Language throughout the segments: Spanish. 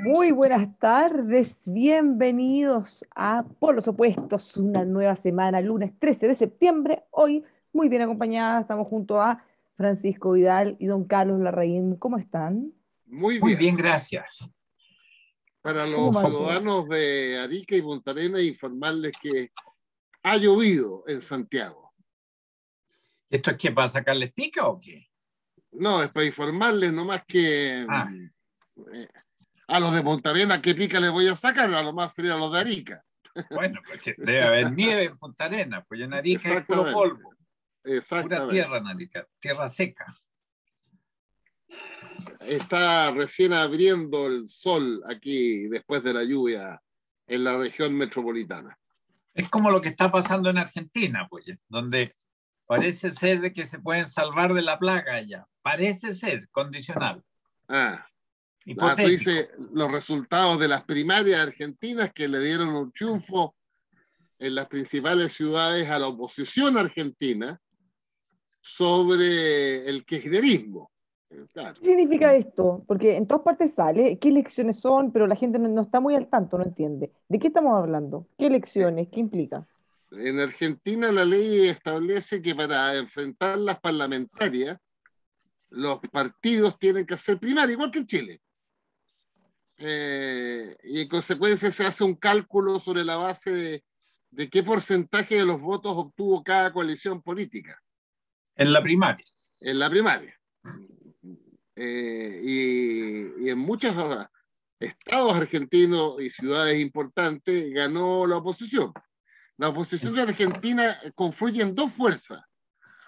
Muy buenas tardes, bienvenidos a Polos Opuestos, una nueva semana, lunes 13 de septiembre. Hoy, muy bien acompañada, estamos junto a Francisco Vidal y don Carlos Larraín. ¿Cómo están? Muy Muy bien. bien, gracias. Para ¿Cómo los va todo? ciudadanos de Arica y Punta Arenas, informarles que ha llovido en Santiago. ¿Esto es que para sacarles pica o qué? No, es para informarles nomás que Ah, a los de Punta Arenas qué pica les voy a sacar, a lo más sería a los de Arica. bueno, pues que debe haber nieve en Punta Arenas, pues en Arica es puro Exactamente, polvo, pura exactamente. tierra en Arica, tierra seca. Está recién abriendo el sol aquí después de la lluvia en la región metropolitana. Es como lo que está pasando en Argentina, pues, donde parece ser de que se pueden salvar de la plaga allá. Parece ser, condicional, Tú hipotético. dices los resultados de las primarias argentinas que le dieron un triunfo en las principales ciudades a la oposición argentina sobre el kirchnerismo. Claro. ¿Qué significa esto? Porque en todas partes sale, ¿qué elecciones son? Pero la gente no está muy al tanto, no entiende. ¿De qué estamos hablando? ¿Qué elecciones? ¿Qué implica? En Argentina la ley establece que para enfrentar las parlamentarias los partidos tienen que hacer primaria, igual que en Chile. Y en consecuencia se hace un cálculo sobre la base de qué porcentaje de los votos obtuvo cada coalición política En la primaria. en la primaria. Y en muchos estados argentinos y ciudades importantes ganó la oposición. La oposición de Argentina confluye en dos fuerzas.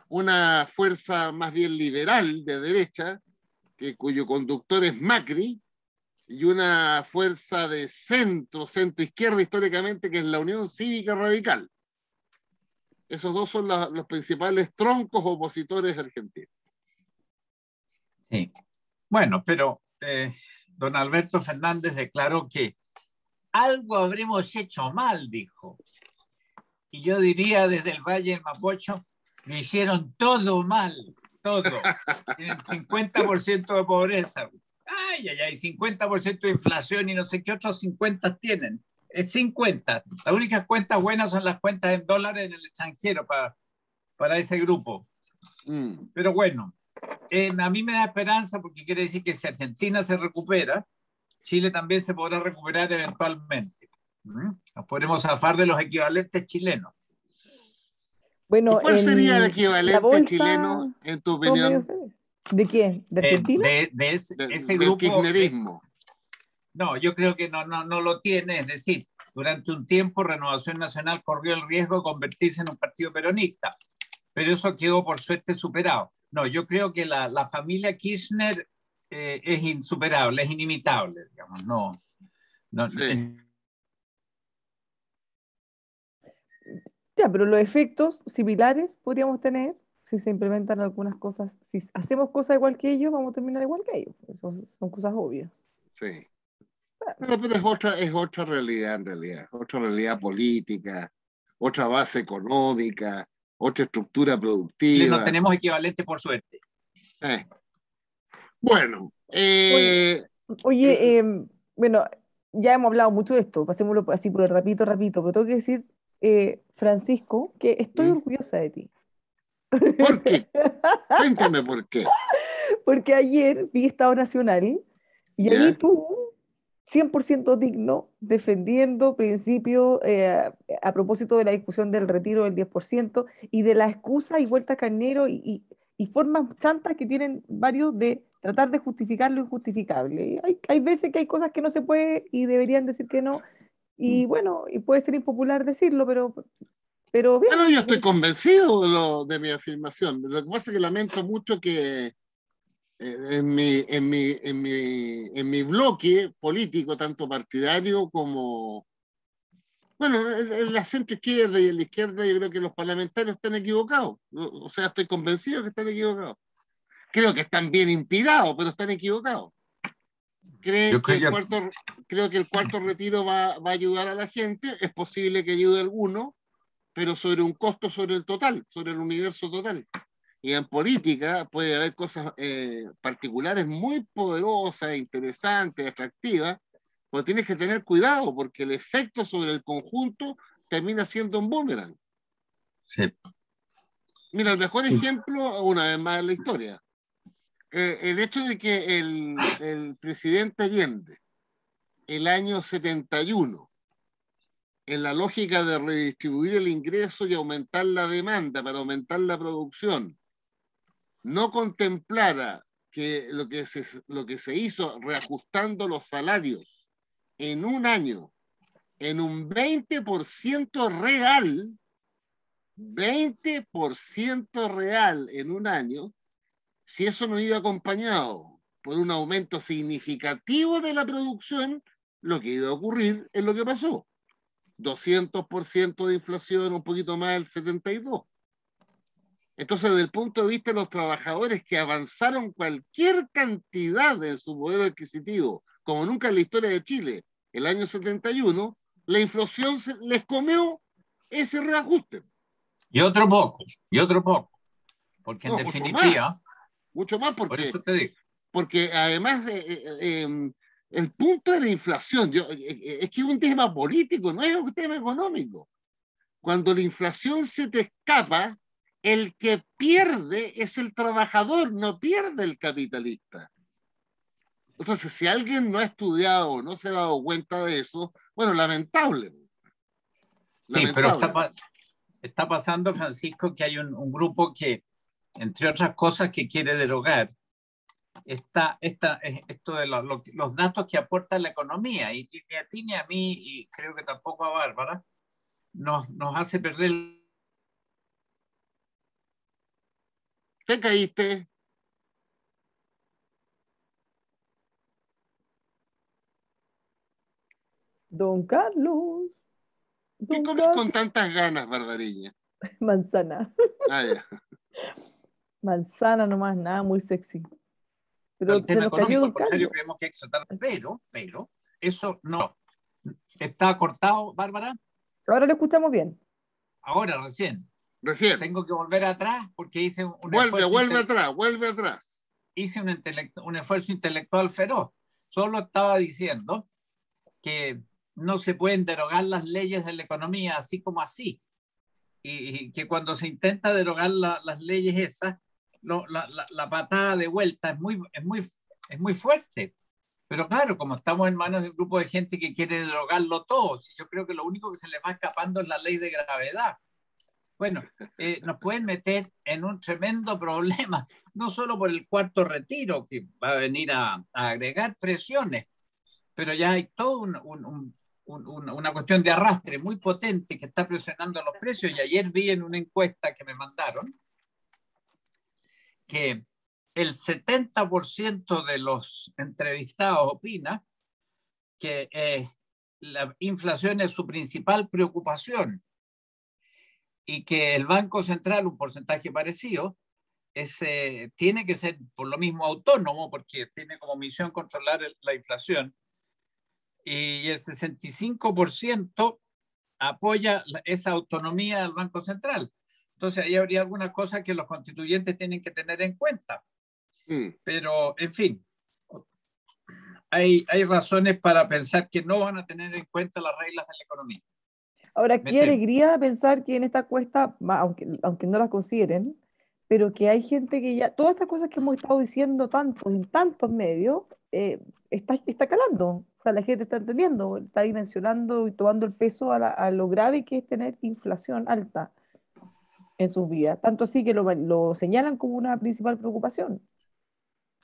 Una fuerza más bien liberal de derecha, cuyo conductor es Macri, y una fuerza de centro izquierda históricamente, que es la Unión Cívica Radical. Esos dos son los principales troncos opositores argentinos. Sí. Bueno, pero don Alberto Fernández declaró que algo habremos hecho mal, dijo. Y yo diría desde el Valle del Mapocho, lo hicieron todo mal, todo. Tienen 50% de pobreza. Ay, ay, ay, 50% de inflación y no sé qué otros 50 tienen. Es 50. Las únicas cuentas buenas son las cuentas en dólares en el extranjero para ese grupo. Pero bueno, a mí me da esperanza porque quiere decir que si Argentina se recupera, Chile también se podrá recuperar eventualmente. Nos podremos zafar de los equivalentes chilenos. ¿Y Bueno, cuál sería el en la equivalente chileno, bolsa, en tu todo medio opinión, feo. ¿De quién? ¿De Argentina? Ese del grupo, kirchnerismo? no, yo creo que no lo tiene. Es decir, durante un tiempo Renovación Nacional corrió el riesgo de convertirse en un partido peronista, pero eso quedó por suerte superado. No, yo creo que la familia Kirchner es insuperable, es inimitable, digamos. No, Sí. Ya, pero los efectos similares podríamos tener si se implementan algunas cosas. Si hacemos cosas igual que ellos, vamos a terminar igual que ellos. Eso son cosas obvias. Sí. Pero es otra realidad en realidad, otra realidad política, otra base económica, otra estructura no productiva. tenemos equivalente por suerte. Eh. Bueno, Oye, oye, bueno, ya hemos hablado mucho de esto, pasémoslo así por el rapidito, rapidito, pero tengo que decir, Francisco, que estoy orgullosa de ti. ¿por qué? Cuéntame por qué. Porque ayer vi Estado Nacional y ahí ¿Ya? tú, 100% digno, defendiendo principios a propósito de la discusión del retiro del 10% y de la excusa y vuelta carnero y formas chantas que tienen varios de tratar de justificar lo injustificable. Hay veces que hay cosas que no se puede y deberían decir que no. Y bueno, y puede ser impopular decirlo, pero Bueno, bien. yo estoy convencido de mi afirmación. Lo que pasa es que lamento mucho que en mi bloque político, tanto partidario como, bueno, en la centro izquierda y en la izquierda, yo creo que los parlamentarios están equivocados. O sea, estoy convencido que están equivocados. Creo que están bien inspirados, pero están equivocados. Yo Creo que el cuarto retiro va a ayudar a la gente. Es posible que ayude a alguno, pero sobre un costo sobre el total, sobre el universo total. Y en política puede haber cosas particulares muy poderosas, interesantes, atractivas, pero tienes que tener cuidado porque el efecto sobre el conjunto termina siendo un boomerang. Sí. Mira, el mejor Sí. ejemplo, una vez más en la historia, el hecho de que el presidente Allende, el año 71, en la lógica de redistribuir el ingreso y aumentar la demanda para aumentar la producción, no contemplara que lo que se hizo reajustando los salarios en un año, en un 20% real, 20% real en un año, si eso no iba acompañado por un aumento significativo de la producción, lo que iba a ocurrir es lo que pasó. 200% de inflación, un poquito más del 72%. Entonces, desde el punto de vista de los trabajadores que avanzaron cualquier cantidad en su poder adquisitivo, como nunca en la historia de Chile, el año 71, la inflación les comió ese reajuste. Y otro poco, porque en No, definitiva, mucho más por porque, eso te digo, porque además el punto de la inflación, es que es un tema político, no es un tema económico. Cuando la inflación se te escapa, el que pierde es el trabajador, no pierde el capitalista. Entonces, si alguien no ha estudiado o no se ha dado cuenta de eso, bueno, lamentable. sí, pero Lamentable. está pasando, Francisco, que hay un grupo que, entre otras cosas, que quiere derogar esto de los datos que aporta la economía, y ni a ti ni a mí, y creo que tampoco a Bárbara, nos hace perder. ¿Te caíste? Don Carlos, ¿Qué don comes con Carlos. tantas ganas, Barbariña? Manzana. Ah, ya. Manzana nomás, nada muy sexy. El Pero se tema nos cayó económico, don al contrario, Carlos. creemos que hay que tratar, pero eso no está cortado, Bárbara, Ahora lo escuchamos bien. ahora recién. Recién. Tengo que volver atrás porque hice un Vuelve, esfuerzo vuelve atrás, vuelve atrás. hice un esfuerzo intelectual feroz. Solo estaba diciendo que no se pueden derogar las leyes de la economía así como así. Y que cuando se intenta derogar las leyes esas, la patada de vuelta es muy fuerte. Pero claro, como estamos en manos de un grupo de gente que quiere derogarlo todo, yo creo que lo único que se les va escapando es la ley de gravedad. Bueno, nos pueden meter en un tremendo problema, no solo por el cuarto retiro, que va a venir a agregar presiones, pero ya hay toda una cuestión de arrastre muy potente que está presionando los precios. Y ayer vi en una encuesta que me mandaron que el 70% de los entrevistados opina que la inflación es su principal preocupación y que el Banco Central, un porcentaje parecido, tiene que ser por lo mismo autónomo porque tiene como misión controlar la inflación, y el 65% apoya esa autonomía del Banco Central. Entonces ahí habría algunas cosas que los constituyentes tienen que tener en cuenta. Pero, en fin, hay razones para pensar que no van a tener en cuenta las reglas de la economía. Ahora, qué alegría pensar que en esta cuesta, aunque no las consideren, pero que hay gente que ya, todas estas cosas que hemos estado diciendo en tantos medios, está calando. O sea, la gente está entendiendo, está dimensionando y tomando el peso a lo grave que es tener inflación alta en sus vidas. Tanto así que lo señalan como una principal preocupación.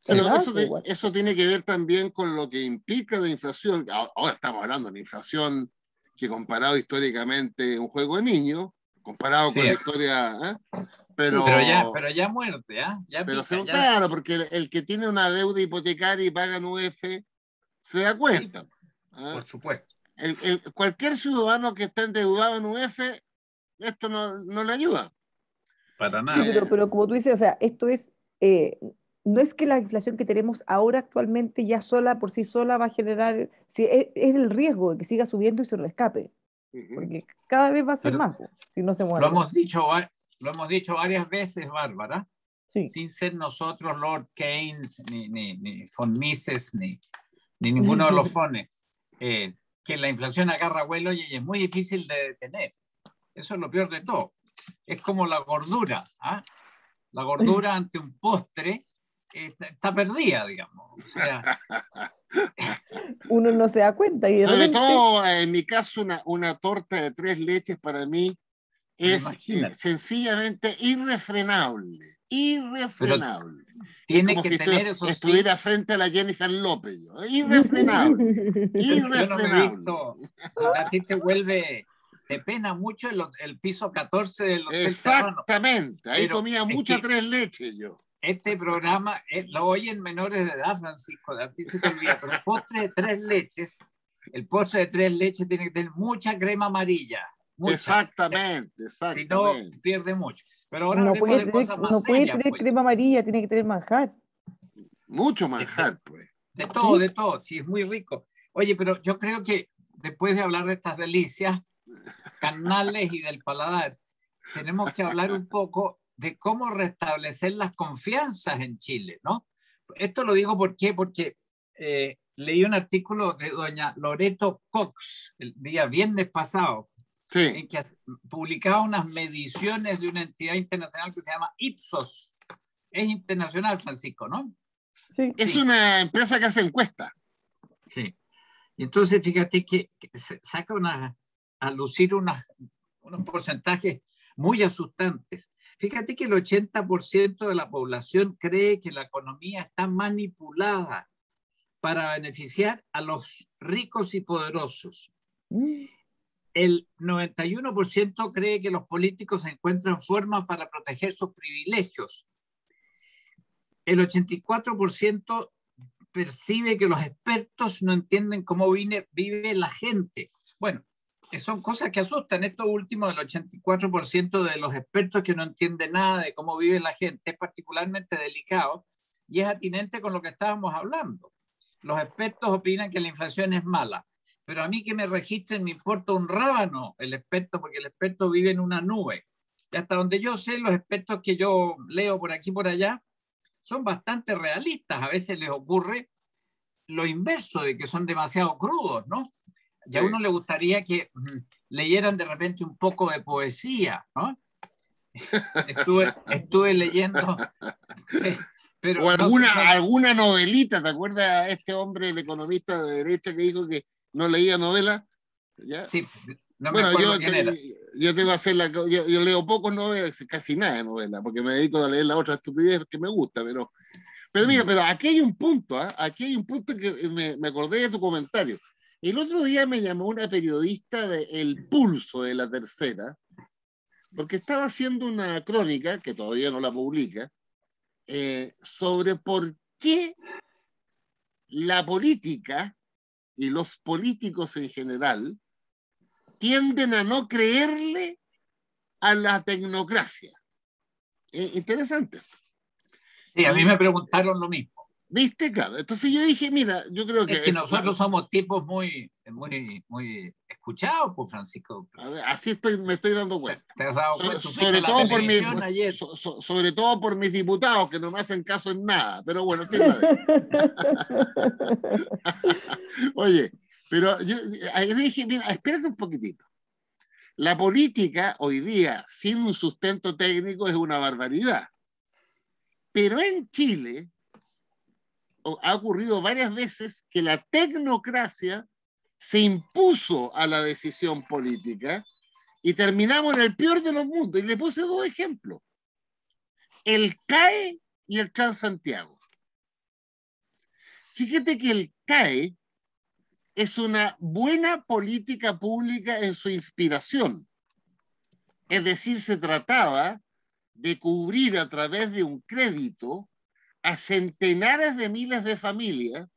Pero Igual. eso tiene que ver también con lo que implica la inflación. Ahora estamos hablando de inflación que comparado históricamente es un juego de niños, comparado con la historia, pero ya muerte, ya pero pica, ya. Claro, porque el que tiene una deuda hipotecaria y paga en UF se da cuenta. Sí, por supuesto. Cualquier ciudadano que esté endeudado en UF, esto no le ayuda. Para nada. Sí, pero como tú dices, o sea, esto es, no es que la inflación que tenemos ahora actualmente ya sola, por sí sola, va a generar, sí, es el riesgo de que siga subiendo y se nos escape, porque cada vez va a ser más, si no se mueve. Lo hemos dicho varias veces, Bárbara, Sí. sin ser nosotros Lord Keynes, ni von Mises, ni ninguno de los fones, que la inflación agarra vuelo y es muy difícil de detener. Eso es lo peor de todo. Es como la gordura. ¿Ah? La gordura ante un postre está perdida, digamos. O sea, Uno no se da cuenta y de Sobre repente... todo, en mi caso, una torta de 3 leches para mí es imagínate. sencillamente irrefrenable. Pero Irrefrenable. Es tiene como que si tener, eso sí, estuviera frente a la Jennifer López. Irrefrenable. yo no me he Irrefrenable. visto, si a ti te vuelve, te pena mucho el piso 14 del Hotel Terrano, Exactamente. Ahí pero comía es mucha que 3 leches yo. este programa lo oyen menores de edad, Francisco, a ti se te olvida, pero el postre de 3 leches, el postre de 3 leches tiene que tener mucha crema amarilla, mucha. Exactamente, Si no, exactamente. pierde mucho. Pero ahora hablemos de cosas más no puede serias, tener pues. crema amarilla, tiene que tener manjar. Mucho De, manjar, pues. de todo, sí, es muy rico. Oye, pero yo creo que después de hablar de estas delicias carnales y del paladar, tenemos que hablar un poco de cómo restablecer las confianzas en Chile, ¿no? Esto lo digo porque leí un artículo de doña Loreto Cox el día viernes pasado, Sí. en que publicaba unas mediciones de una entidad internacional que se llama Ipsos. Es internacional, Francisco, ¿no? Sí. Es una empresa que hace encuestas. Sí. Y entonces, fíjate que se saca a lucir unos porcentajes muy asustantes. Fíjate que el 80% de la población cree que la economía está manipulada para beneficiar a los ricos y poderosos. El 91% cree que los políticos encuentran formas para proteger sus privilegios. El 84% percibe que los expertos no entienden cómo vive la gente. Bueno, son cosas que asustan. Esto último del 84% de los expertos que no entienden nada de cómo vive la gente es particularmente delicado y es atinente con lo que estábamos hablando. Los expertos opinan que la inflación es mala, pero a mí que me registren me importa un rábano el experto, porque el experto vive en una nube. Y hasta donde yo sé, los expertos que yo leo por aquí y por allá son bastante realistas. A veces les ocurre lo inverso, de que son demasiado crudos, ¿no? Y a uno le gustaría que leyeran de repente un poco de poesía, ¿no? Estuve leyendo, pero o alguna novelita. ¿Te acuerdas este hombre, el economista de derecha, que dijo que no leía novelas? ¿Ya? Sí, no me acuerdo quién era. Yo te voy a hacer yo leo pocos novelas, casi nada de novelas, porque me dedico a leer la otra estupidez que me gusta, pero mira, pero aquí hay un punto, aquí hay un punto que me acordé de tu comentario. El otro día me llamó una periodista de El Pulso, de La Tercera, porque estaba haciendo una crónica, que todavía no la publica, sobre por qué la política y los políticos en general tienden a no creerle a la tecnocracia. Interesante. Sí, a mí me preguntaron lo mismo. ¿Viste? Claro. Entonces yo dije, mira, yo creo que... Es que nosotros somos tipos muy escuchados, pues, Francisco. A ver, así me estoy dando cuenta. ¿Te has dado cuenta? Sobre todo por mis diputados, que no me hacen caso en nada. Pero bueno, sí es la vez. Oye, pero yo dije, mira, espérate un poquitito. La política hoy día, sin un sustento técnico, es una barbaridad. Pero en Chile ha ocurrido varias veces que la tecnocracia se impuso a la decisión política y terminamos en el peor de los mundos. Y le puse 2 ejemplos. El CAE y el Transantiago. Fíjate que el CAE es una buena política pública en su inspiración. Es decir, se trataba de cubrir a través de un crédito a centenares de miles de familias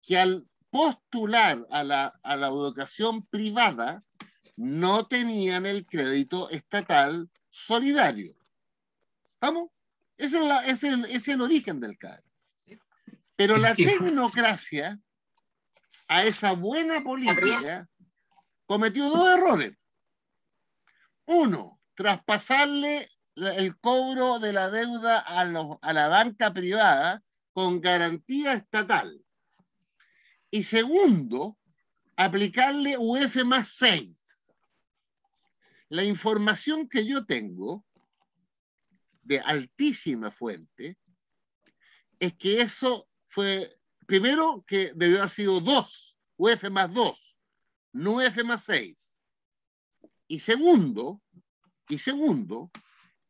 que al postular a la educación privada no tenían el crédito estatal solidario. ¿Vamos? Ese es el origen del CAE. Pero la tecnocracia, a esa buena política, cometió 2 errores. Uno, traspasarle el cobro de la deuda a la banca privada con garantía estatal. Y segundo, aplicarle UF más 6. La información que yo tengo de altísima fuente es que eso fue, primero, que debió haber sido 2, UF más 2, no UF más 6. Y segundo,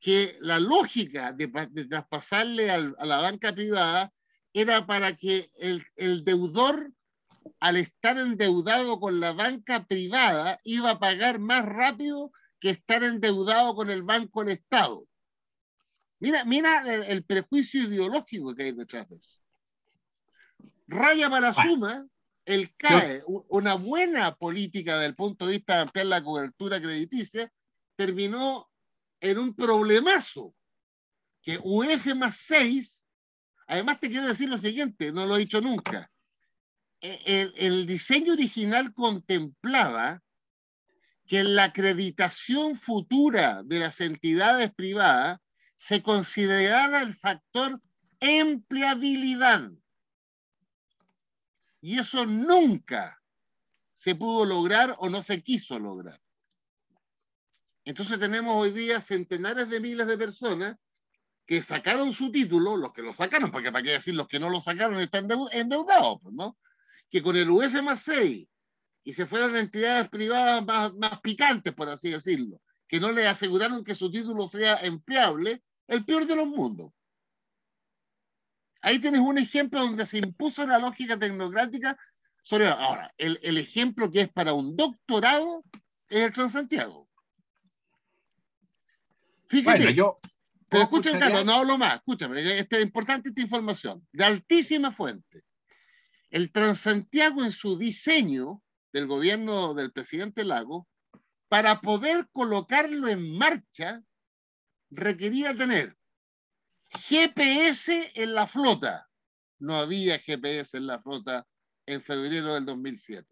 que la lógica de traspasarle a la banca privada era para que el deudor, al estar endeudado con la banca privada, iba a pagar más rápido que estar endeudado con el Banco del Estado. Mira el prejuicio ideológico que hay detrás de eso. Raya para la suma, el CAE, una buena política desde el punto de vista de ampliar la cobertura crediticia, terminó en un problemazo, que UF más 6, además te quiero decir lo siguiente, no lo he dicho nunca, el diseño original contemplaba que en la acreditación futura de las entidades privadas se considerara el factor empleabilidad. Y eso nunca se pudo lograr o no se quiso lograr. Entonces tenemos hoy día centenares de miles de personas que sacaron su título, los que lo sacaron, porque para qué decir los que no lo sacaron están endeudados, pues, ¿no? Que con el UF más 6 y se fueran a entidades privadas más picantes, por así decirlo, que no le aseguraron que su título sea empleable, el peor de los mundos. Ahí tienes un ejemplo donde se impuso la lógica tecnocrática sobre... Ahora, el ejemplo que es para un doctorado es el Transantiago. Fíjate, bueno, pero escúchame, Carlos, no hablo más, escúchame, es importante esta información, de altísima fuente. El Transantiago, en su diseño del gobierno del presidente Lagos, para poder colocarlo en marcha, requería tener GPS en la flota. No había GPS en la flota en febrero del 2007.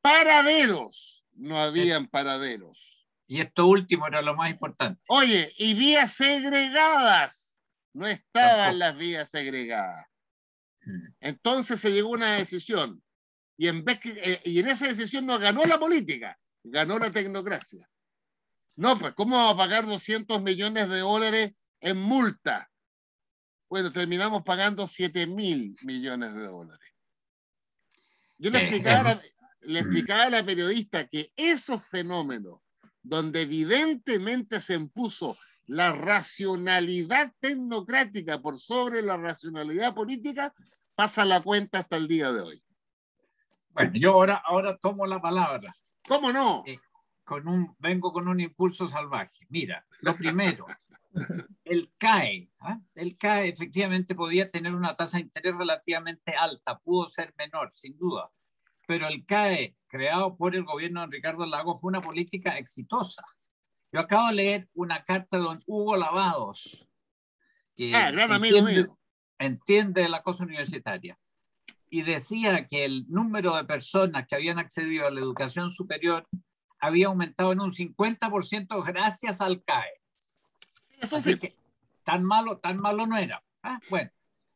Paraderos, no habían paraderos. Y esto último era lo más importante. Oye, y vías segregadas, no estaban las vías segregadas. Entonces se llegó a una decisión, y en esa decisión no ganó la política, ganó la tecnocracia. No, pues, ¿cómo vamos a pagar 200 millones de dólares en multa? Bueno, terminamos pagando 7.000 millones de dólares. Yo le explicaba a la periodista que esos fenómenos, donde evidentemente se impuso la racionalidad tecnocrática por sobre la racionalidad política, pasa la cuenta hasta el día de hoy. Bueno, yo ahora tomo la palabra. ¿Cómo no? Vengo con un impulso salvaje. Mira, lo primero, el CAE. El CAE efectivamente podía tener una tasa de interés relativamente alta, pudo ser menor, sin duda, pero el CAE, creado por el gobierno de Ricardo Lagos, fue una política exitosa. Yo acabo de leer una carta de don Hugo Lavados, que gran amigo mío, entiende la cosa universitaria, y decía que el número de personas que habían accedido a la educación superior había aumentado en un 50% gracias al CAE. Eso Así sí. que tan malo no era. Bueno,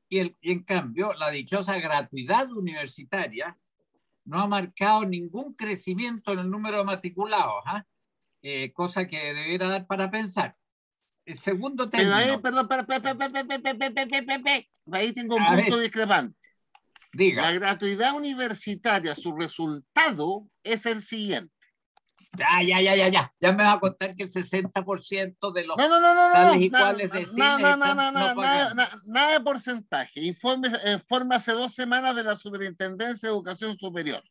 y en cambio, la dichosa gratuidad universitaria no ha marcado ningún crecimiento en el número de matriculados, cosa que debiera dar para pensar. El segundo término. Pero ahí, perdón, ahí tengo un punto discrepante. Diga. La gratuidad universitaria, su resultado es el siguiente. Ya me va a contar que el 60% de los tales y cuales de cine nada de porcentaje. Informe hace 2 semanas de la Superintendencia de Educación Superior.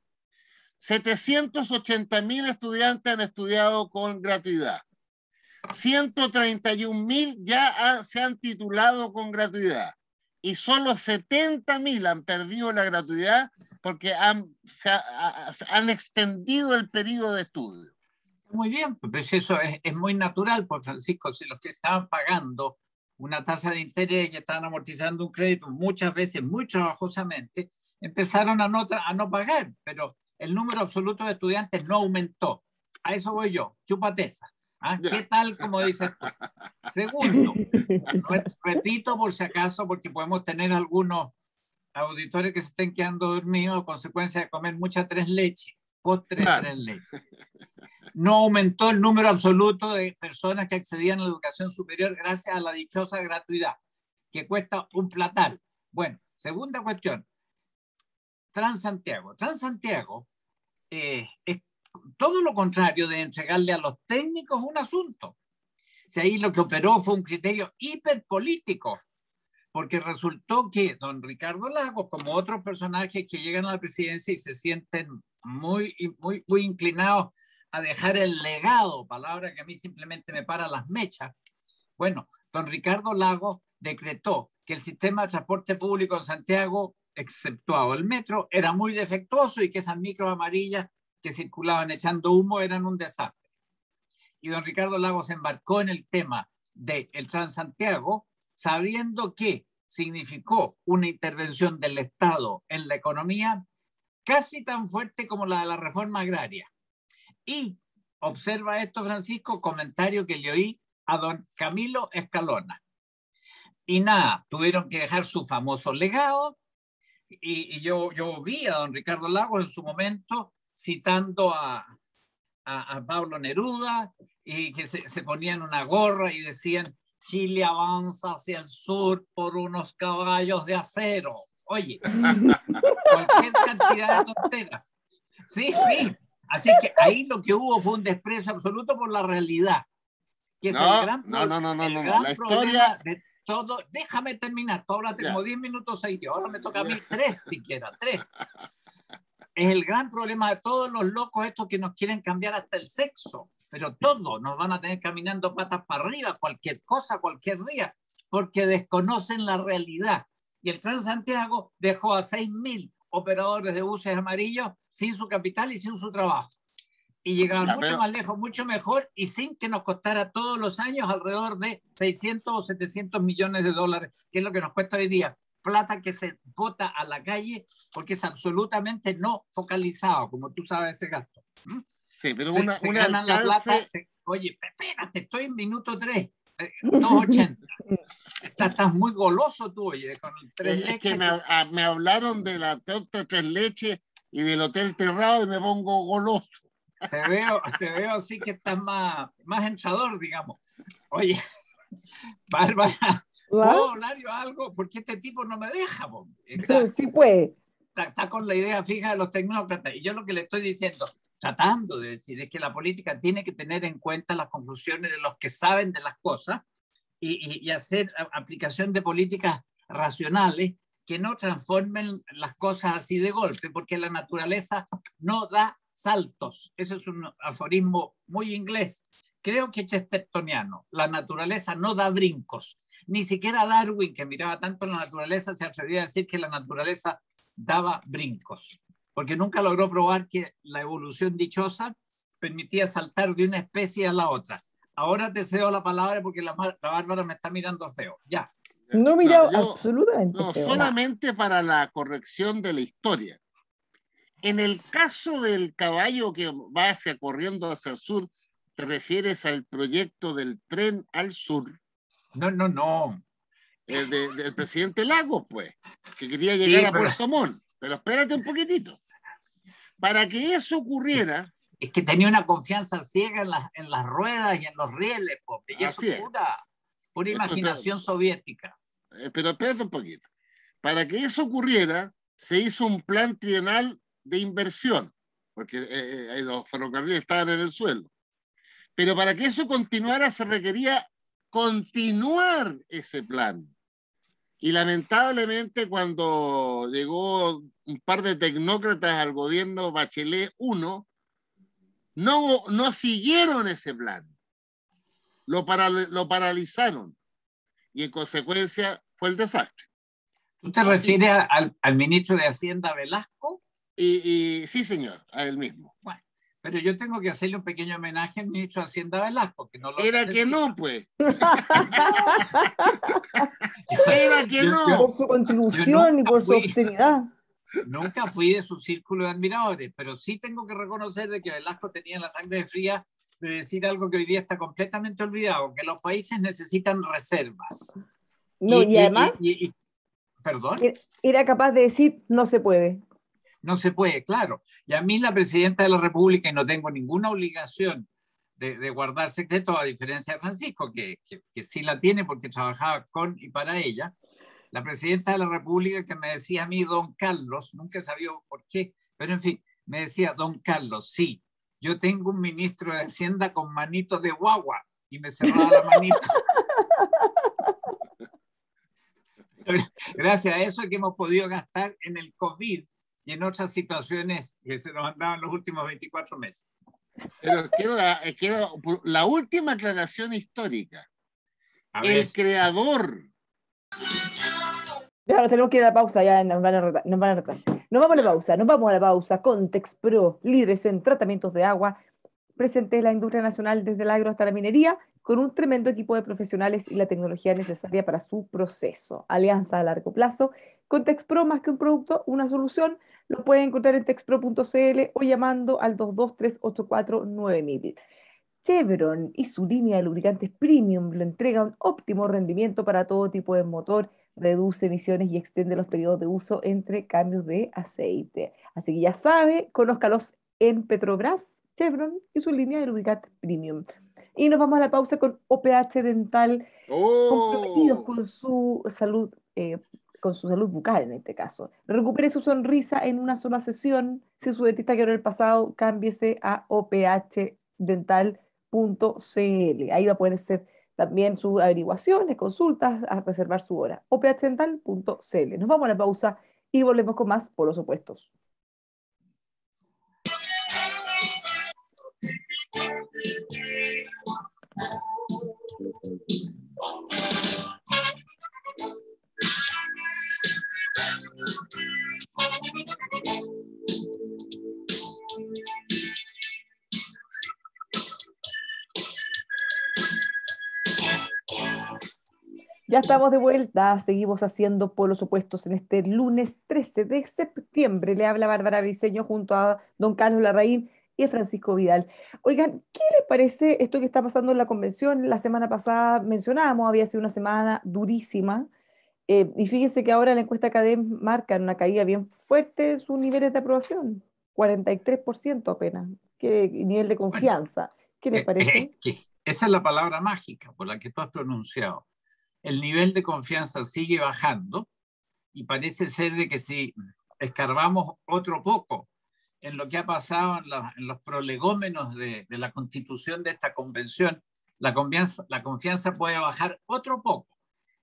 780.000 estudiantes han estudiado con gratuidad. 131.000 ya se han titulado con gratuidad. Y solo 70.000 han perdido la gratuidad porque han extendido el periodo de estudio. Muy bien, pues eso es muy natural, pues Francisco, si los que estaban pagando una tasa de interés y estaban amortizando un crédito muchas veces muy trabajosamente, empezaron a no pagar, pero el número absoluto de estudiantes no aumentó. A eso voy yo, chúpate esa. ¿Ah? Ya. ¿Qué tal, como dices tú? Segundo, repito por si acaso, porque podemos tener algunos auditores que se estén quedando dormidos a consecuencia de comer mucha tres leches, postre de Claro. tres leches. No aumentó el número absoluto de personas que accedían a la educación superior gracias a la dichosa gratuidad, que cuesta un platal. Bueno, segunda cuestión, Transantiago. Transantiago es todo lo contrario de entregarle a los técnicos un asunto. Si ahí lo que operó fue un criterio hiperpolítico, porque resultó que don Ricardo Lagos, como otros personajes que llegan a la presidencia y se sienten muy inclinados a dejar el legado, palabra que a mí simplemente me para las mechas, bueno, don Ricardo Lagos decretó que el sistema de transporte público en Santiago, exceptuado el metro, era muy defectuoso y que esas micros amarillas que circulaban echando humo eran un desastre. Y don Ricardo Lagos embarcó en el tema del Transantiago, sabiendo que significó una intervención del Estado en la economía casi tan fuerte como la de la reforma agraria. Y observa esto, Francisco, comentario que le oí a don Camilo Escalona. Y nada, tuvieron que dejar su famoso legado. Y yo vi a don Ricardo Lagos en su momento citando a Pablo Neruda, y que se ponían una gorra y decían: Chile avanza hacia el sur por unos caballos de acero. Oye, cualquier cantidad de tonteras. Sí, sí. Así que ahí lo que hubo fue un desprecio absoluto por la realidad, que es el gran La problema historia... de todo. Déjame terminar, tú hablaste como 10 minutos seguidos, ahora me toca a mí 3 siquiera, 3. Es el gran problema de todos los locos estos que nos quieren cambiar hasta el sexo, pero todos nos van a tener caminando patas para arriba, cualquier cosa, cualquier día, porque desconocen la realidad. Y el Transantiago dejó a 6.000 operadores de buses amarillos sin su capital y sin su trabajo. Y llegaban mucho más lejos, mucho mejor, y sin que nos costara todos los años alrededor de 600 o 700 millones de dólares, que es lo que nos cuesta hoy día. Plata que se bota a la calle porque es absolutamente no focalizado, como tú sabes, ese gasto. Sí, pero se ganan la plata. Oye, espérate, estoy en minuto 3, 2.80. Estás muy goloso tú, oye, con el 3 leches. Es que me hablaron de la torta 3 leches y del Hotel Terrado y me pongo goloso. Te veo así que estás más hinchador, digamos. Oye, Bárbara, ¿puedo hablar yo algo? Porque este tipo no me deja. Sí puede. Está con la idea fija de los tecnócratas. Y yo lo que le estoy diciendo, tratando de decir, es que la política tiene que tener en cuenta las conclusiones de los que saben de las cosas y hacer aplicación de políticas racionales que no transformen las cosas así de golpe, porque la naturaleza no da saltos. Eso es un aforismo muy inglés. Creo que chestertoniano. La naturaleza no da brincos. Ni siquiera Darwin, que miraba tanto la naturaleza, se atrevía a decir que la naturaleza daba brincos, porque nunca logró probar que la evolución dichosa permitía saltar de una especie a la otra. Ahora te cedo la palabra porque la Bárbara me está mirando feo. Ya. No mirado absolutamente no, feo. Solamente para la corrección de la historia. En el caso del caballo que va corriendo hacia el sur, ¿te refieres al proyecto del tren al sur? No. Del presidente Lagos, pues, que quería llegar a Puerto Montt. Pero espérate un poquitito. Para que eso ocurriera... Es que tenía una confianza ciega en las ruedas y en los rieles, y eso es pura imaginación soviética. Pero espérate un poquito. Para que eso ocurriera, se hizo un plan trienal de inversión, porque los ferrocarriles estaban en el suelo. Pero para que eso continuara, se requería continuar ese plan. Y lamentablemente, cuando llegó un par de tecnócratas al gobierno Bachelet I, no siguieron ese plan. Lo paralizaron. Y en consecuencia fue el desastre. ¿Tú te refieres al ministro de Hacienda Velasco? Sí, señor, a él mismo. Bueno, pero yo tengo que hacerle un pequeño homenaje al ministro de Hacienda Velasco, que no lo Era necesita. que no, pues. Era que no. Por su contribución y por su austeridad. Nunca fui de su círculo de admiradores, pero sí tengo que reconocer de que Velasco tenía la sangre fría de decir algo que hoy día está completamente olvidado, que los países necesitan reservas. No, y además perdón. Era capaz de decir no se puede. No se puede, claro. Y a mí la presidenta de la República, y no tengo ninguna obligación de guardar secretos, a diferencia de Francisco, que sí la tiene porque trabajaba con y para ella, la presidenta de la República que me decía a mí, don Carlos, nunca sabía por qué, pero en fin, me decía, don Carlos, sí, yo tengo un ministro de Hacienda con manito de guagua, y me cerraba la manito. Gracias a eso es que hemos podido gastar en el COVID y en otras situaciones que se nos han dado en los últimos 24 meses. Pero quiero la última aclaración histórica. El creador. Ya nos tenemos que ir a la pausa, ya nos van a retar. Nos vamos a la pausa. Context Pro, líderes en tratamientos de agua, presente la industria nacional desde el agro hasta la minería, con un tremendo equipo de profesionales y la tecnología necesaria para su proceso. Alianza a largo plazo. Context Pro, más que un producto, una solución. Lo pueden encontrar en texpro.cl o llamando al 223849000. Chevron y su línea de lubricantes premium le entrega un óptimo rendimiento para todo tipo de motor, reduce emisiones y extiende los periodos de uso entre cambios de aceite. Así que ya sabe, conózcalos en Petrobras, Chevron y su línea de lubricantes premium. Y nos vamos a la pausa con OPH Dental, comprometidos con su salud bucal en este caso. Recupere su sonrisa en una sola sesión. Si su dentista quedó en el pasado, cámbiese a ophdental.cl. Ahí va a poder hacer también sus averiguaciones, consultas, a reservar su hora. ophdental.cl. Nos vamos a la pausa y volvemos con más por los opuestos. Ya estamos de vuelta, seguimos haciendo polos opuestos en este lunes 13 de septiembre. Le habla Bárbara Briceño junto a don Carlos Larraín y a Francisco Vidal. Oigan, ¿qué les parece esto que está pasando en la convención? La semana pasada mencionábamos, había sido una semana durísima, y fíjense que ahora la encuesta CADEM marca una caída bien fuerte en sus niveles de aprobación, 43% apenas. ¿Qué nivel de confianza? ¿Qué les parece? Esa es la palabra mágica por la que tú has pronunciado. El nivel de confianza sigue bajando y parece ser de que si escarbamos otro poco en lo que ha pasado en los prolegómenos de la constitución de esta convención, la confianza puede bajar otro poco.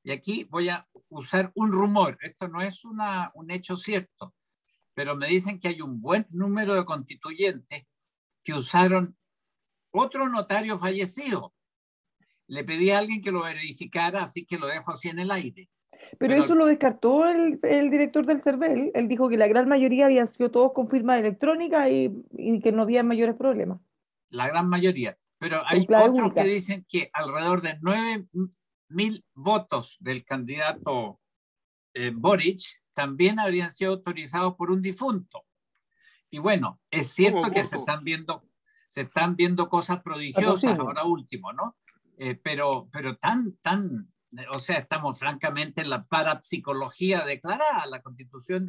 Y aquí voy a usar un rumor. Esto no es un hecho cierto, pero me dicen que hay un buen número de constituyentes que usaron otro notario fallecido. Le pedí a alguien que lo verificara, así que lo dejo así en el aire. Pero eso lo descartó el director del CERVEL. Él dijo que la gran mayoría habían sido todos con firma electrónica y que no había mayores problemas. La gran mayoría. Pero hay otros que dicen que alrededor de 9.000 votos del candidato Boric también habrían sido autorizados por un difunto. Y bueno, es cierto que se están viendo cosas prodigiosas ahora último, ¿no? Pero o sea, estamos francamente en la parapsicología declarada. La Constitución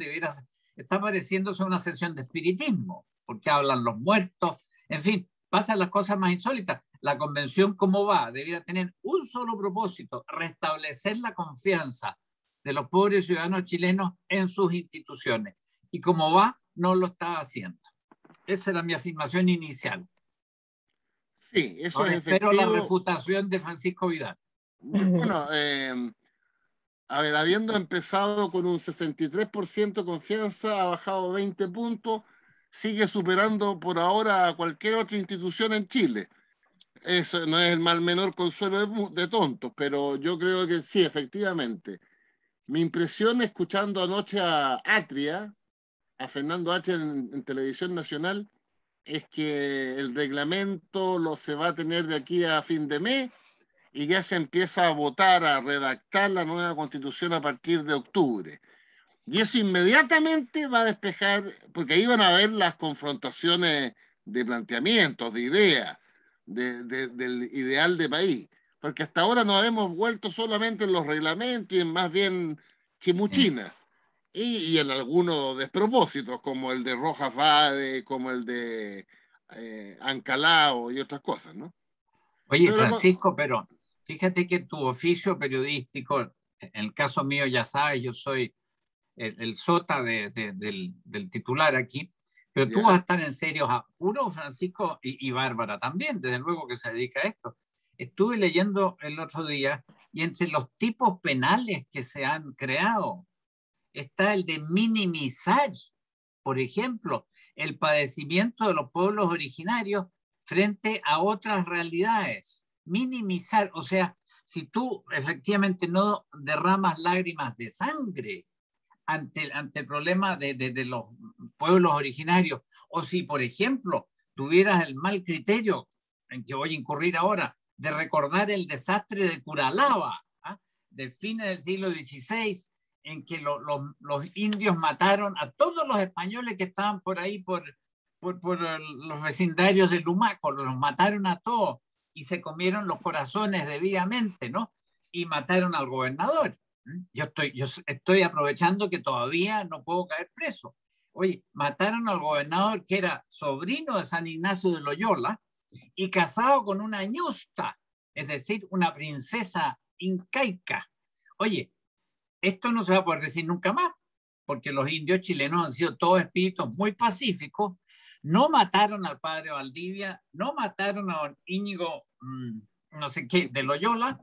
está pareciéndose una sesión de espiritismo, porque hablan los muertos, en fin, pasan las cosas más insólitas. La convención, ¿cómo va? Debería tener un solo propósito: restablecer la confianza de los pobres ciudadanos chilenos en sus instituciones. Y como va, no lo está haciendo. Esa era mi afirmación inicial. Sí, eso ahora es efectivo. Espero la refutación de Francisco Vidal. Bueno, a ver, habiendo empezado con un 63% de confianza, ha bajado 20 puntos, sigue superando por ahora a cualquier otra institución en Chile. Eso no es el mal menor consuelo de tontos, pero yo creo que sí, efectivamente. Mi impresión escuchando anoche a Atria, a Fernando Atria en Televisión Nacional, es que el reglamento se va a tener de aquí a fin de mes y ya se empieza a votar, a redactar la nueva constitución a partir de octubre. Y eso inmediatamente va a despejar, porque ahí van a haber las confrontaciones de planteamientos, de ideas. del ideal de país, porque hasta ahora nos hemos vuelto solamente en los reglamentos y en más bien chimuchina, y en algunos despropósitos, como el de Rojas Vade, como el de Ancalao y otras cosas, ¿no? Oye, Pero Francisco, pero fíjate que tu oficio periodístico, en el caso mío, ya sabes, yo soy el sota del titular aquí, pero tú vas a ya, estar en serios apuros, Francisco, y Bárbara también, desde luego que se dedica a esto. Estuve leyendo el otro día y entre los tipos penales que se han creado está el de minimizar, por ejemplo, el padecimiento de los pueblos originarios frente a otras realidades. Minimizar, o sea, si tú efectivamente no derramas lágrimas de sangre ante el problema de los pueblos originarios, o si, por ejemplo, tuvieras el mal criterio en que voy a incurrir ahora, de recordar el desastre de Curalaba, ¿ah? Del fines del siglo XVI, en que los indios mataron a todos los españoles que estaban por ahí, por los vecindarios de Lumaco, los mataron a todos y se comieron los corazones debidamente, ¿no? Y mataron al gobernador. Yo estoy aprovechando que todavía no puedo caer preso. Oye, mataron al gobernador que era sobrino de San Ignacio de Loyola y casado con una ñusta, es decir, una princesa incaica. Oye, esto no se va a poder decir nunca más, porque los indios chilenos han sido todos espíritus muy pacíficos. No mataron al padre Valdivia, no mataron a don Íñigo, no sé qué, de Loyola.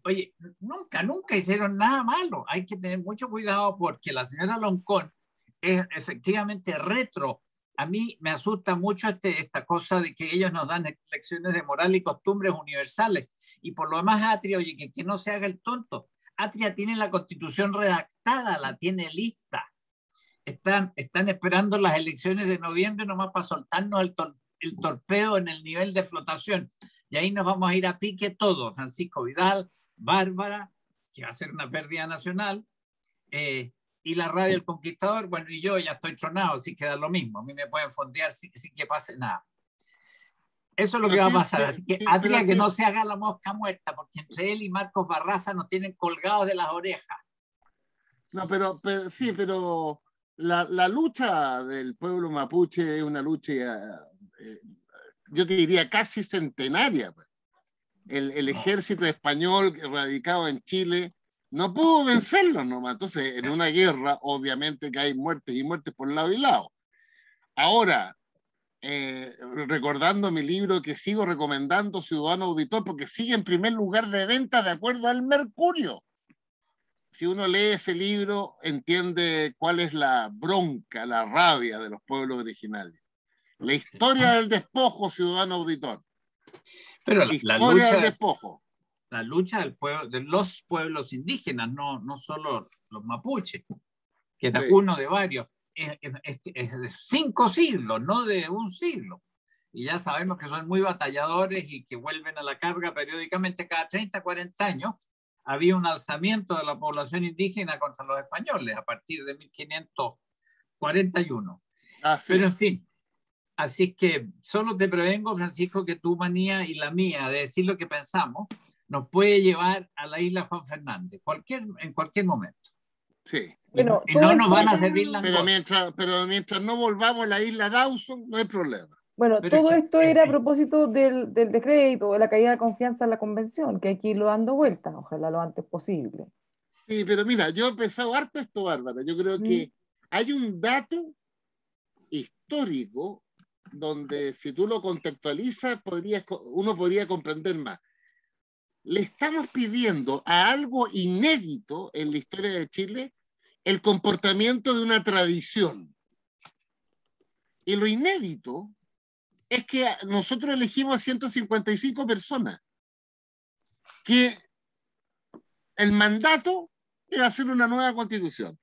Oye, nunca hicieron nada malo. Hay que tener mucho cuidado porque la señora Loncón es efectivamente retro. A mí me asusta mucho esta cosa de que ellos nos dan lecciones de moral y costumbres universales. Y por lo demás, Atria, oye, que no se haga el tonto. Atria tiene la constitución redactada, la tiene lista. Están esperando las elecciones de noviembre nomás para soltarnos el torpedo en el nivel de flotación. Y ahí nos vamos a ir a pique todos. Francisco Vidal, Bárbara, que va a ser una pérdida nacional, y la radio El Conquistador, bueno, y yo ya estoy tronado, así que da lo mismo. A mí me pueden fondear sin que pase nada. Eso es lo que va a pasar. Así que, Adria, que no se haga la mosca muerta, porque entre él y Marcos Barraza nos tienen colgados de las orejas. no, sí, pero la lucha del pueblo mapuche es una lucha, yo te diría, casi centenaria. El ejército español radicado en Chile no pudo vencerlos nomás. Entonces, en una guerra, obviamente que hay muertes y muertes por lado y lado. Ahora, recordando mi libro que sigo recomendando, Ciudadano Auditor, porque sigue en primer lugar de venta de acuerdo al Mercurio. Si uno lee ese libro, entiende cuál es la bronca, la rabia de los pueblos originarios. La historia del despojo, Ciudadano Auditor. Pero la historia del despojo. La lucha del pueblo, de los pueblos indígenas, no solo los mapuches, que era uno de varios, es de 5 siglos, no de un siglo. Y ya sabemos que son muy batalladores y que vuelven a la carga periódicamente cada 30, 40 años. Había un alzamiento de la población indígena contra los españoles a partir de 1541. Pero en fin, así que solo te prevengo, Francisco, que tu manía y la mía de decir lo que pensamos nos puede llevar a la isla Juan Fernández, en cualquier momento. Sí. Bueno, y no nos van a servir pero mientras no volvamos a la isla Dawson, no hay problema. Bueno, pero todo esto era a propósito del decreto, de la caída de confianza en la convención, que hay que irlo dando vueltas, ojalá lo antes posible. Sí, pero mira, yo he pensado harto esto, Bárbara. Yo creo que hay un dato histórico donde si tú lo contextualizas, uno podría comprender más. Le estamos pidiendo a algo inédito en la historia de Chile el comportamiento de una tradición. Y lo inédito es que nosotros elegimos a 155 personas, que el mandato es hacer una nueva constitución.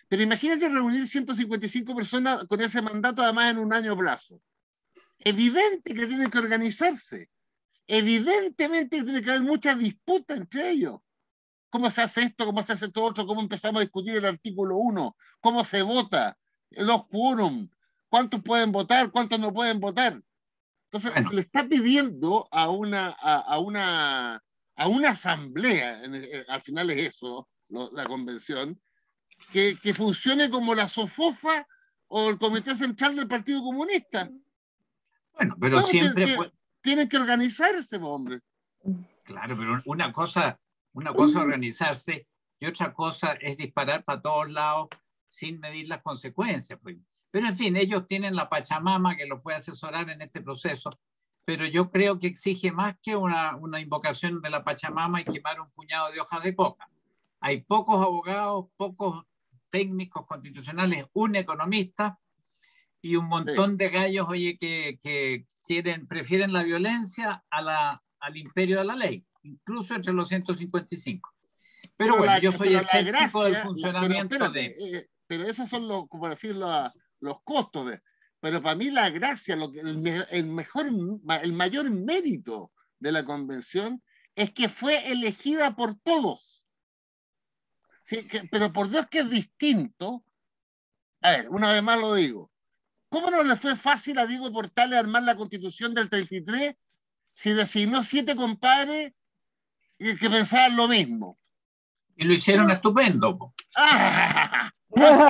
Pero imagínate reunir 155 personas con ese mandato, además en un año plazo. Evidente que tienen que organizarse. Evidentemente que tiene que haber muchas disputas entre ellos. ¿Cómo se hace esto? ¿Cómo se hace esto otro? ¿Cómo empezamos a discutir el artículo 1? ¿Cómo se vota? Los quórum. ¿Cuántos pueden votar? ¿Cuántos no pueden votar? Entonces, Bueno, se le está pidiendo a una asamblea, al final es eso, la convención, que funcione como la SOFOFA o el Comité Central del Partido Comunista. bueno, pero No, siempre, tienen que organizarse, hombre. claro, pero una cosa es organizarse y otra cosa es disparar para todos lados sin medir las consecuencias, pues. Pero en fin, ellos tienen la Pachamama que los puede asesorar en este proceso, pero yo creo que exige más que una invocación de la Pachamama y quemar un puñado de hojas de coca. Hay pocos abogados, pocos técnicos constitucionales, un economista y un montón Sí. de gallos, oye, que prefieren la violencia al imperio de la ley, incluso entre los 155. Pero bueno, yo soy Pero la escéptico del gracia, pero funcionamiento de... espérate, pero esos son los, como decirlo, los costos pero para mí la gracia, el mayor mérito de la convención es que fue elegida por todos. ¿Sí? Pero por Dios que es distinto. A ver, una vez más lo digo. ¿Cómo no le fue fácil a Diego Portales armar la constitución del 33 si designó 7 compadres que pensaban lo mismo? Y lo hicieron estupendo. Po. ¡Ah! Bueno,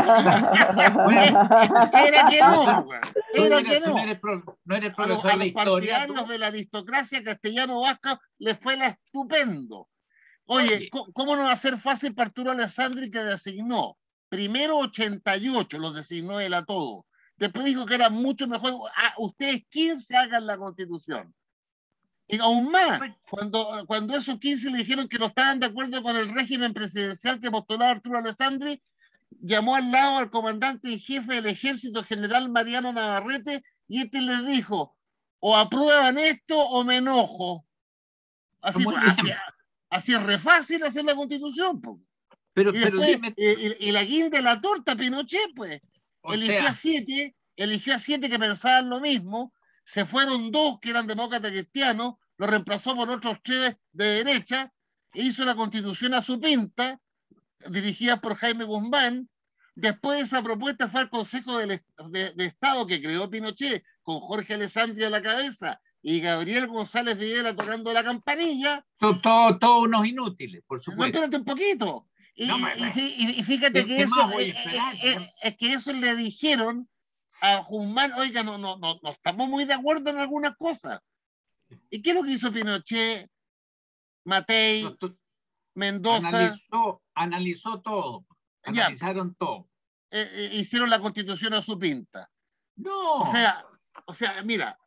Era que no, güey. Era que tú no. no eres A los profesor de historia. partidarios de la aristocracia castellano-vasca les fue la estupendo. Oye, ¿cómo no va a ser fácil para Arturo Alessandri, que designó? Primero 88, los designó él a todos. Después dijo que era mucho mejor. Ustedes 15 hagan la constitución. Y aún más, cuando esos 15 le dijeron que no estaban de acuerdo con el régimen presidencial que postulaba Arturo Alessandri, llamó al lado al comandante en jefe del ejército, general Mariano Navarrete, y este les dijo: o aprueban esto o me enojo. Así, así es re fácil hacer la constitución, pues. Pero Después, dime, y la guinda de la torta, Pinochet, pues, eligió a siete que pensaban lo mismo, se fueron 2 que eran demócratas cristianos, lo reemplazó por otros 3 de derecha, e hizo la constitución a su pinta, dirigida por Jaime Guzmán. Después esa propuesta fue al Consejo de Estado que creó Pinochet, con Jorge Alessandri a la cabeza y Gabriel González Videla tocando la campanilla. Todos unos inútiles, por supuesto. No, espérate un poquito. Y fíjate que eso es que eso le dijeron a Guzmán: oiga, no estamos muy de acuerdo en algunas cosas. ¿Y qué es lo que hizo Pinochet, Matei, Mendoza? Analizó todo. Analizaron todo. Hicieron la constitución a su pinta. No. O sea, mira,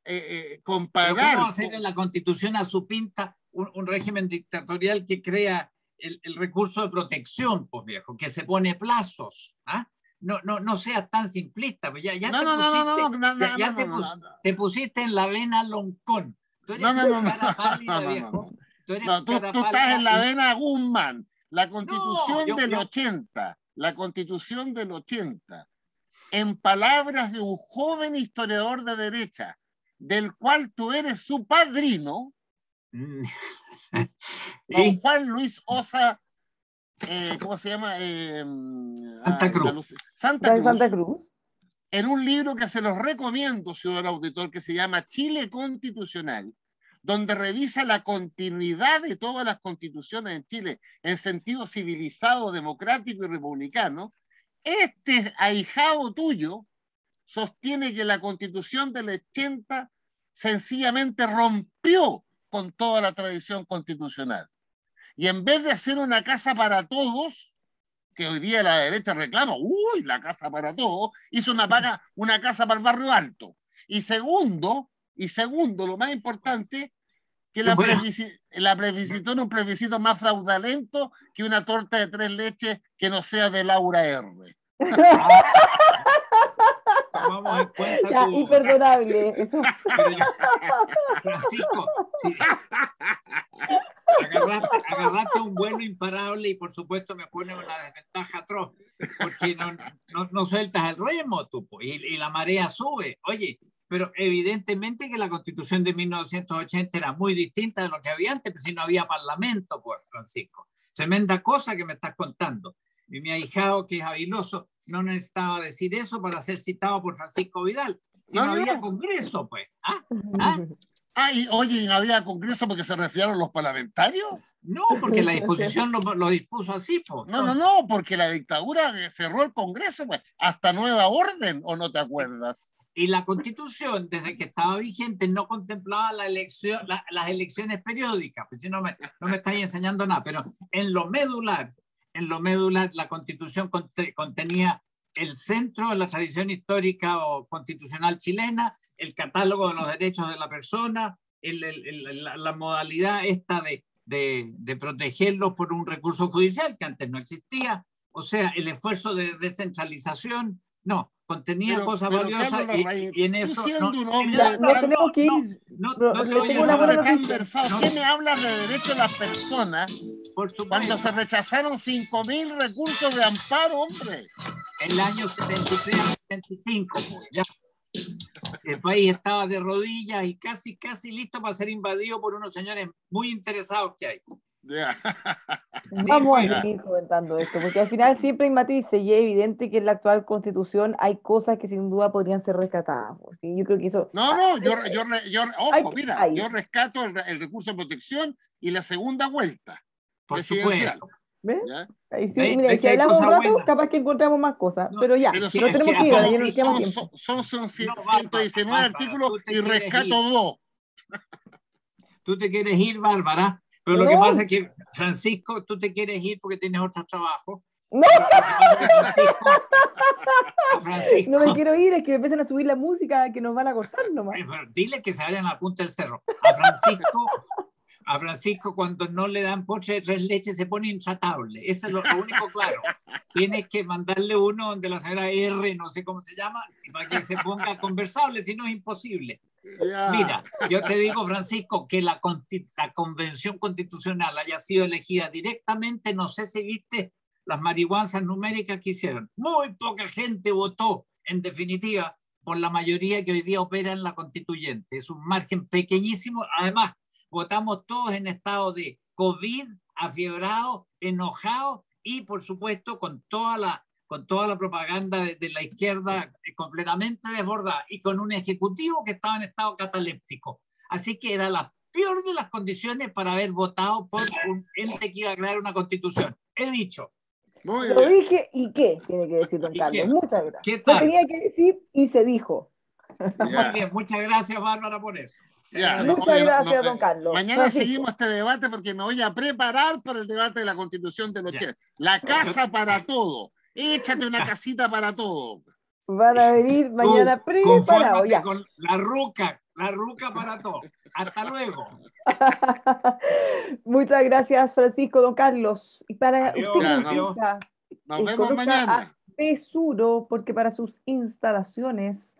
comparar. ¿Pero cómo hacer en la constitución a su pinta un régimen dictatorial que crea el recurso de protección, pues viejo, que se pone plazos? ¿Ah? No seas tan simplista, pues te pusiste en la vena Loncón. Tú eres cara pálida, viejo. Tú estás en la vena Guzmán. La constitución del 80. La constitución del 80. En palabras de un joven historiador de derecha, del cual tú eres su padrino, don Juan Luis Osa, ¿cómo se llama? Santa Cruz. En un libro que se los recomiendo, señor auditor, que se llama Chile Constitucional, donde revisa la continuidad de todas las constituciones en Chile en sentido civilizado, democrático y republicano. Este ahijado tuyo sostiene que la constitución del 80 sencillamente rompió con toda la tradición constitucional. Y en vez de hacer una casa para todos, que hoy día la derecha reclama, la casa para todos, hizo una casa para el barrio alto. Y segundo, lo más importante, que la plebiscitó en un plebiscito más fraudulento que una torta de 3 leches que no sea de Laura R. Tomamos en cuenta imperdonable eso. Francisco, sí. Agarraste un vuelo imparable y por supuesto me pone una desventaja atroz porque no sueltas el remo tú, y la marea sube. Oye, pero evidentemente que la Constitución de 1980 era muy distinta de lo que había antes, pero si no había parlamento, pues, Francisco. Tremenda cosa que me estás contando. Y mi ahijado, que es habiloso, no necesitaba decir eso para ser citado por Francisco Vidal. Si no había congreso, pues. Y oye, ¿y no había congreso porque se resfriaron los parlamentarios? No, porque la disposición lo dispuso así, pues. No, porque la dictadura cerró el congreso, pues, hasta nueva orden, ¿o no te acuerdas? Y la Constitución, desde que estaba vigente, no contemplaba las elecciones periódicas, pues no me estáis enseñando nada, pero en lo medular, la Constitución contenía el centro de la tradición histórica o constitucional chilena, el catálogo de los derechos de la persona, la modalidad esta de protegerlos por un recurso judicial que antes no existía, o sea, el esfuerzo de descentralización, no, contenía cosas valiosas y en eso... tenemos que ir. ¿Qué me hablas de derechos de las personas cuando se rechazaron 5.000 recursos de amparo, hombre? El año 73-75, ya. El país estaba de rodillas y casi listo para ser invadido por unos señores muy interesados que hay. Vamos a seguir comentando esto, porque al final siempre hay matices y es evidente que en la actual Constitución hay cosas que sin duda podrían ser rescatadas. Yo creo que eso... Yo rescato el recurso de protección y la segunda vuelta. Por supuesto. Si hablamos un rato, capaz que encontramos más cosas, pero ya, no tenemos que ir, ya no quedamos tiempo. Son 119 artículos y rescato 2. Tú te quieres ir, Bárbara, pero lo que pasa es que, Francisco, tú te quieres ir porque tienes otro trabajo. No. Francisco, no me quiero ir, es que empiezan a subir la música que nos van a cortar nomás. Dile que se vayan a la punta del cerro. A Francisco, cuando no le dan postre de 3 leches, se pone intratable. Eso es lo único claro. Tienes que mandarle uno donde la señora R, no sé cómo se llama, para que se ponga conversable, si no es imposible. Mira, yo te digo, Francisco, que la convención constitucional haya sido elegida directamente, no sé si viste las marihuanzas numéricas que hicieron. Muy poca gente votó, en definitiva, por la mayoría que hoy día opera en la constituyente. Es un margen pequeñísimo. Además, votamos todos en estado de COVID, afiebrados, enojados y, por supuesto, con toda la propaganda de la izquierda completamente desbordada y con un ejecutivo que estaba en estado cataléptico. Así que era la peor de las condiciones para haber votado por un ente que iba a crear una constitución. He dicho. Lo dije y qué tiene que decir don Carlos. Muchas gracias. Se tenía que decir y se dijo. Muy bien, muchas gracias, Bárbara, por eso. Muchas gracias, don Carlos. Mañana seguimos este debate porque me voy a preparar para el debate de la Constitución de los Chiles. La casa para todo. Échate una casita para todo. Van a venir mañana preparados. Ya. Con la ruca para todo. Hasta luego. Muchas gracias, Francisco, don Carlos. Y para adiós, usted, nos vemos mañana. Besuro, porque para sus instalaciones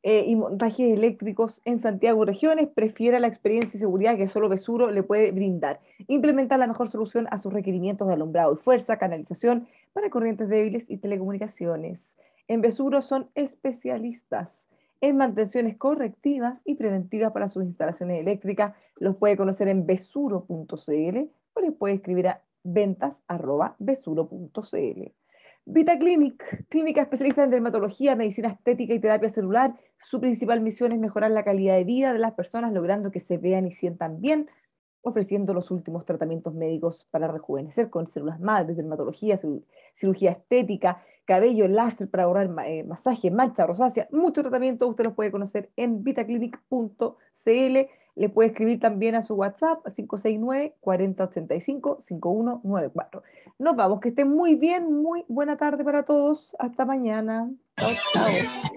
y montajes eléctricos en Santiago Regiones prefiera la experiencia y seguridad que solo Besuro le puede brindar. Implementar la mejor solución a sus requerimientos de alumbrado y fuerza, canalización para corrientes débiles y telecomunicaciones. En Besuro son especialistas en mantenciones correctivas y preventivas para sus instalaciones eléctricas. Los puede conocer en besuro.cl o les puede escribir a ventas@besuro.cl. VitaClinic, clínica especialista en dermatología, medicina estética y terapia celular. Su principal misión es mejorar la calidad de vida de las personas, logrando que se vean y sientan bien, ofreciendo los últimos tratamientos médicos para rejuvenecer con células madres, dermatología, cirugía estética, cabello, láser para ahorrar masaje, mancha, rosácea, mucho tratamiento. Usted los puede conocer en vitaclinic.cl. Le puede escribir también a su WhatsApp 569-4085-5194. Nos vamos, que estén muy bien, muy buena tarde para todos. Hasta mañana. Chao, chao.